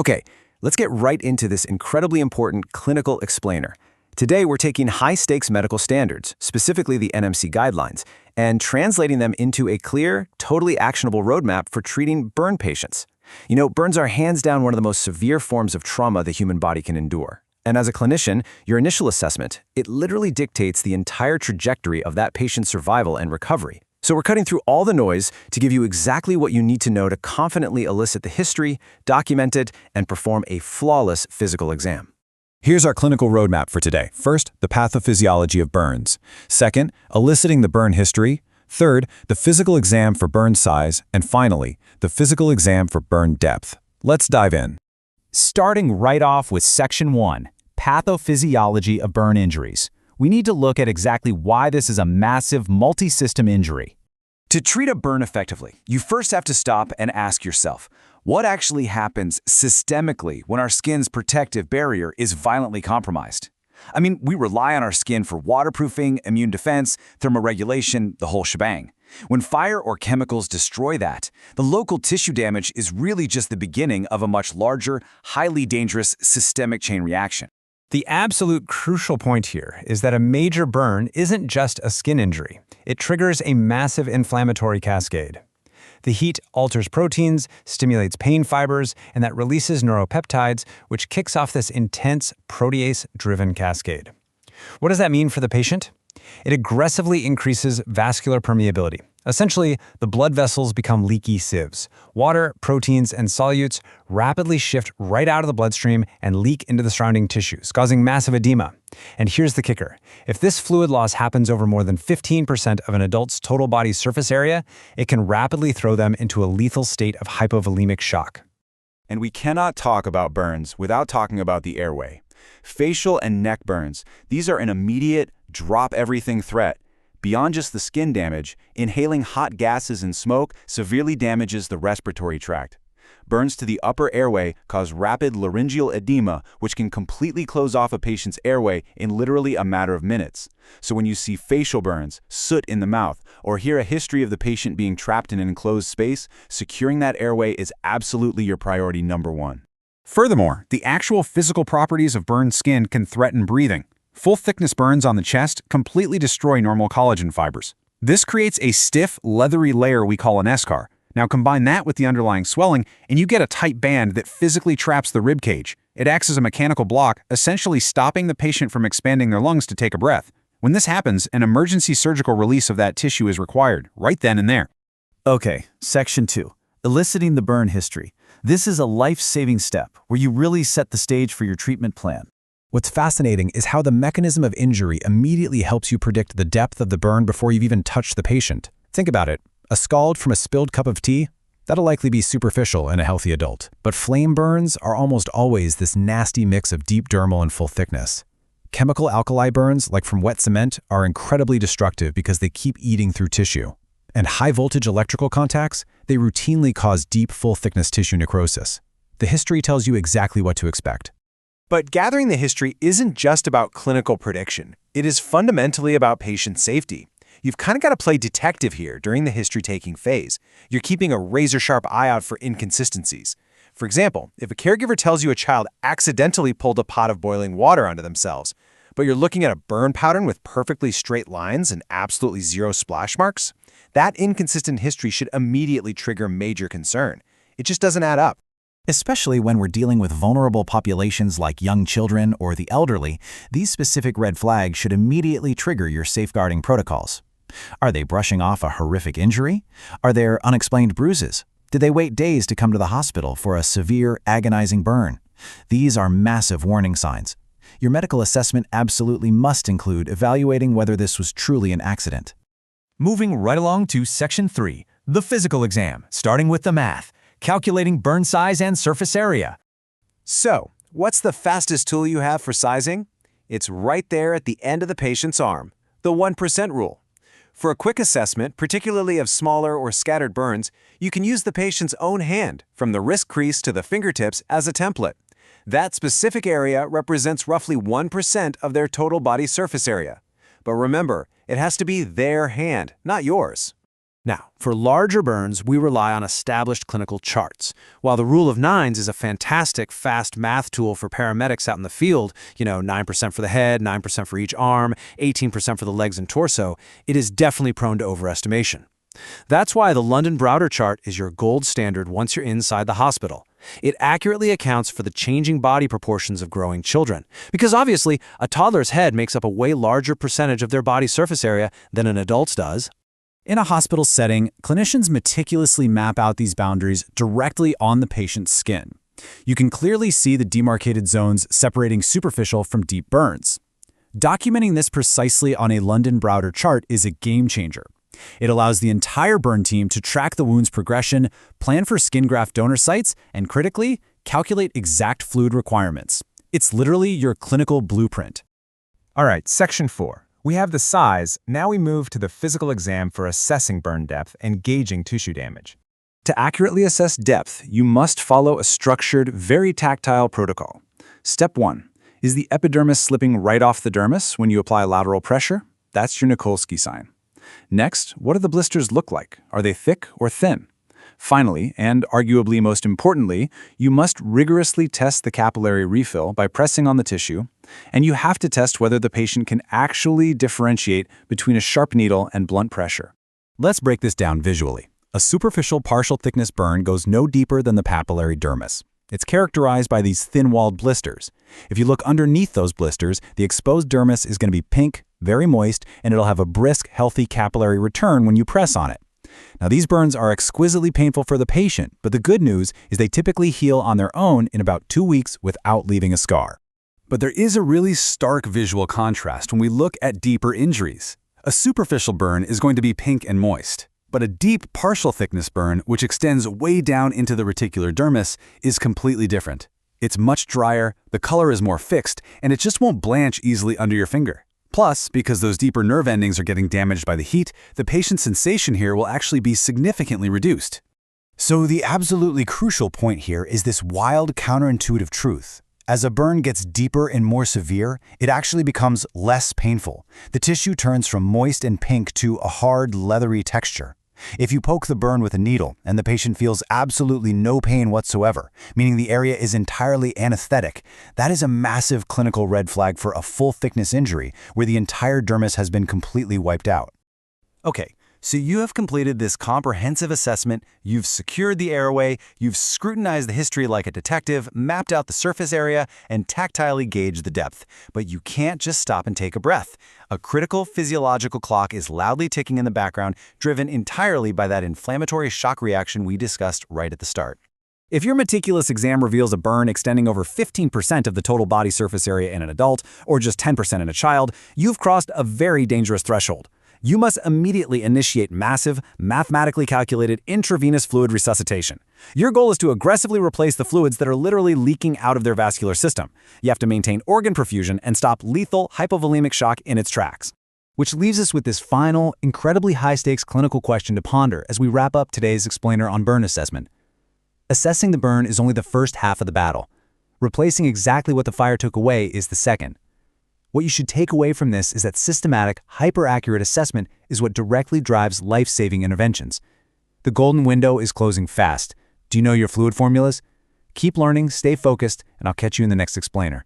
Okay, let's get right into this incredibly important clinical explainer. Today, we're taking high-stakes medical standards, specifically the NMC guidelines, and translating them into a clear, totally actionable roadmap for treating burn patients. Burns are hands down one of the most severe forms of trauma the human body can endure. And as a clinician, your initial assessment, it literally dictates the entire trajectory of that patient's survival and recovery. So we're cutting through all the noise to give you exactly what you need to know to confidently elicit the history, document it, and perform a flawless physical exam. Here's our clinical roadmap for today. First, the pathophysiology of burns. Second, eliciting the burn history. Third, the physical exam for burn size. And finally, the physical exam for burn depth. Let's dive in. Starting right off with Section 1, Pathophysiology of Burn Injuries. We need to look at exactly why this is a massive multi-system injury. To treat a burn effectively, you first have to stop and ask yourself, what actually happens systemically when our skin's protective barrier is violently compromised? We rely on our skin for waterproofing, immune defense, thermoregulation, the whole shebang. When fire or chemicals destroy that, the local tissue damage is really just the beginning of a much larger, highly dangerous systemic chain reaction. The absolute crucial point here is that a major burn isn't just a skin injury. It triggers a massive inflammatory cascade. The heat alters proteins, stimulates pain fibers, and that releases neuropeptides, which kicks off this intense protease-driven cascade. What does that mean for the patient? It aggressively increases vascular permeability. Essentially, the blood vessels become leaky sieves. Water, proteins, and solutes rapidly shift right out of the bloodstream and leak into the surrounding tissues, causing massive edema. And here's the kicker. If this fluid loss happens over more than 15% of an adult's total body surface area, it can rapidly throw them into a lethal state of hypovolemic shock. And we cannot talk about burns without talking about the airway. Facial and neck burns, these are an immediate, drop-everything threat. Beyond just the skin damage, inhaling hot gases and smoke severely damages the respiratory tract. Burns to the upper airway cause rapid laryngeal edema, which can completely close off a patient's airway in literally a matter of minutes. So when you see facial burns, soot in the mouth, or hear a history of the patient being trapped in an enclosed space, securing that airway is absolutely your priority number one. Furthermore, the actual physical properties of burned skin can threaten breathing. Full-thickness burns on the chest completely destroy normal collagen fibers. This creates a stiff, leathery layer we call an eschar. Now combine that with the underlying swelling, and you get a tight band that physically traps the rib cage. It acts as a mechanical block, essentially stopping the patient from expanding their lungs to take a breath. When this happens, an emergency surgical release of that tissue is required, right then and there. Okay, Section 2. Eliciting the burn history. This is a life-saving step where you really set the stage for your treatment plan. What's fascinating is how the mechanism of injury immediately helps you predict the depth of the burn before you've even touched the patient. Think about it. A scald from a spilled cup of tea? That'll likely be superficial in a healthy adult. But flame burns are almost always this nasty mix of deep dermal and full thickness. Chemical alkali burns, like from wet cement, are incredibly destructive because they keep eating through tissue. And high-voltage electrical contacts, they routinely cause deep, full-thickness tissue necrosis. The history tells you exactly what to expect. But gathering the history isn't just about clinical prediction. It is fundamentally about patient safety. You've kind of got to play detective here during the history-taking phase. You're keeping a razor-sharp eye out for inconsistencies. For example, if a caregiver tells you a child accidentally pulled a pot of boiling water onto themselves, but you're looking at a burn pattern with perfectly straight lines and absolutely zero splash marks, that inconsistent history should immediately trigger major concern. It just doesn't add up. Especially when we're dealing with vulnerable populations like young children or the elderly, these specific red flags should immediately trigger your safeguarding protocols. Are they brushing off a horrific injury? Are there unexplained bruises? Did they wait days to come to the hospital for a severe, agonizing burn? These are massive warning signs. Your medical assessment absolutely must include evaluating whether this was truly an accident. Moving right along to Section 3, the physical exam, starting with the math. Calculating burn size and surface area. So, what's the fastest tool you have for sizing? It's right there at the end of the patient's arm, the 1% rule. For a quick assessment, particularly of smaller or scattered burns, you can use the patient's own hand, from the wrist crease to the fingertips, as a template. That specific area represents roughly 1% of their total body surface area. But remember, it has to be their hand, not yours. Now, for larger burns, we rely on established clinical charts. While the rule of nines is a fantastic, fast math tool for paramedics out in the field, 9% for the head, 9% for each arm, 18% for the legs and torso, it is definitely prone to overestimation. That's why the London Browder chart is your gold standard once you're inside the hospital. It accurately accounts for the changing body proportions of growing children, because obviously, a toddler's head makes up a way larger percentage of their body surface area than an adult's does. In a hospital setting, clinicians meticulously map out these boundaries directly on the patient's skin. You can clearly see the demarcated zones separating superficial from deep burns. Documenting this precisely on a London Browder chart is a game changer. It allows the entire burn team to track the wound's progression, plan for skin graft donor sites, and critically, calculate exact fluid requirements. It's literally your clinical blueprint. All right, Section 4. We have the size. Now we move to the physical exam for assessing burn depth and gauging tissue damage. To accurately assess depth, you must follow a structured, very tactile protocol. Step 1. Is the epidermis slipping right off the dermis when you apply lateral pressure? That's your Nikolsky sign. Next, what do the blisters look like? Are they thick or thin? Finally, and arguably most importantly, you must rigorously test the capillary refill by pressing on the tissue, and you have to test whether the patient can actually differentiate between a sharp needle and blunt pressure. Let's break this down visually. A superficial partial thickness burn goes no deeper than the papillary dermis. It's characterized by these thin-walled blisters. If you look underneath those blisters, the exposed dermis is going to be pink, very moist, and it'll have a brisk, healthy capillary return when you press on it. Now, these burns are exquisitely painful for the patient, but the good news is they typically heal on their own in about 2 weeks without leaving a scar. But there is a really stark visual contrast when we look at deeper injuries. A superficial burn is going to be pink and moist, but a deep partial thickness burn, which extends way down into the reticular dermis, is completely different. It's much drier, the color is more fixed, and it just won't blanch easily under your finger. Plus, because those deeper nerve endings are getting damaged by the heat, the patient's sensation here will actually be significantly reduced. So the absolutely crucial point here is this wild counterintuitive truth. As a burn gets deeper and more severe, it actually becomes less painful. The tissue turns from moist and pink to a hard, leathery texture. If you poke the burn with a needle and the patient feels absolutely no pain whatsoever, meaning the area is entirely anesthetic, that is a massive clinical red flag for a full-thickness injury where the entire dermis has been completely wiped out. Okay, so you have completed this comprehensive assessment, you've secured the airway, you've scrutinized the history like a detective, mapped out the surface area, and tactilely gauged the depth. But you can't just stop and take a breath. A critical physiological clock is loudly ticking in the background, driven entirely by that inflammatory shock reaction we discussed right at the start. If your meticulous exam reveals a burn extending over 15% of the total body surface area in an adult, or just 10% in a child, you've crossed a very dangerous threshold. You must immediately initiate massive, mathematically calculated intravenous fluid resuscitation. Your goal is to aggressively replace the fluids that are literally leaking out of their vascular system. You have to maintain organ perfusion and stop lethal hypovolemic shock in its tracks. Which leaves us with this final, incredibly high-stakes clinical question to ponder as we wrap up today's explainer on burn assessment. Assessing the burn is only the first half of the battle. Replacing exactly what the fire took away is the second. What you should take away from this is that systematic, hyper-accurate assessment is what directly drives life-saving interventions. The golden window is closing fast. Do you know your fluid formulas? Keep learning, stay focused, and I'll catch you in the next explainer.